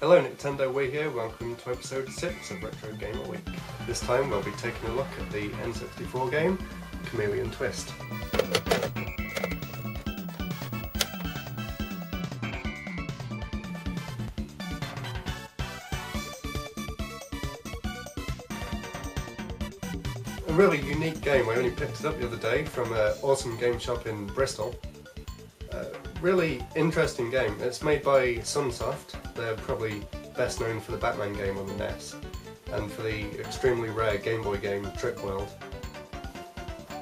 Hello Nintendo, we're here, welcome to episode 6 of Retro Gamer Week. This time we'll be taking a look at the N64 game, Chameleon Twist. A really unique game. I only picked it up the other day from an awesome game shop in Bristol. Really interesting game. It's made by Sunsoft. They're probably best known for the Batman game on the NES and for the extremely rare Game Boy game Trick World.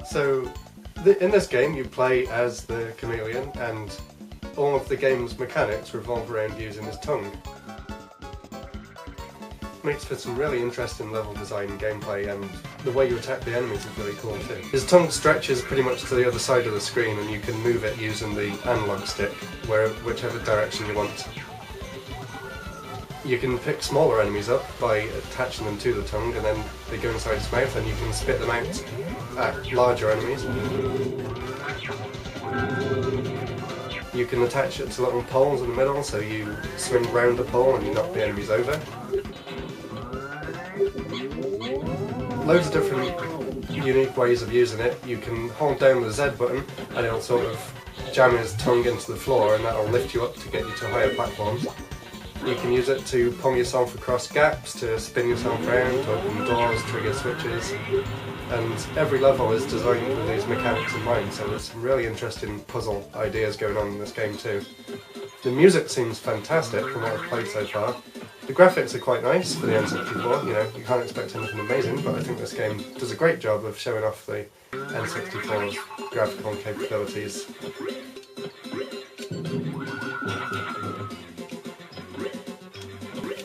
So in this game you play as the chameleon and all of the game's mechanics revolve around using his tongue. Makes for some really interesting level design and gameplay, and the way you attack the enemies is really cool too. His tongue stretches pretty much to the other side of the screen and you can move it using the analog stick, whichever direction you want. You can pick smaller enemies up by attaching them to the tongue and then they go inside his mouth and you can spit them out at larger enemies. You can attach it to little poles in the middle so you swing round the pole and you knock the enemies over. Loads of different unique ways of using it. You can hold down the Z button and it'll sort of jam his tongue into the floor and that'll lift you up to get you to higher platforms. You can use it to pull yourself across gaps, to spin yourself around, to open doors, trigger switches, and every level is designed with these mechanics in mind, so there's some really interesting puzzle ideas going on in this game too. The music seems fantastic from what I've played so far. The graphics are quite nice for the N64, you can't expect anything amazing, but I think this game does a great job of showing off the N64's graphical capabilities.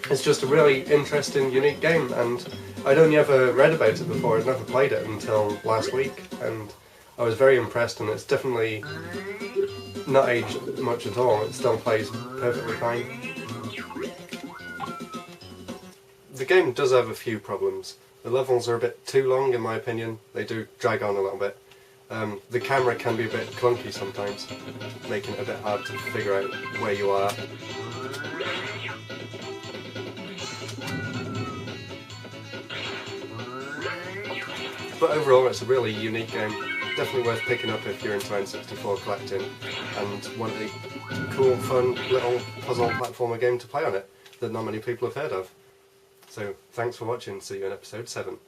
It's just a really interesting, unique game, and I'd only ever read about it before. I'd never played it until last week, and I was very impressed, and it's definitely not aged much at all. It still plays perfectly fine. The game does have a few problems. The levels are a bit too long in my opinion. They do drag on a little bit. The camera can be a bit clunky sometimes, making it a bit hard to figure out where you are. But overall it's a really unique game. Definitely worth picking up if you're into N64 collecting and want a cool, fun little puzzle platformer game to play on it that not many people have heard of. So, thanks for watching, see you in episode 7.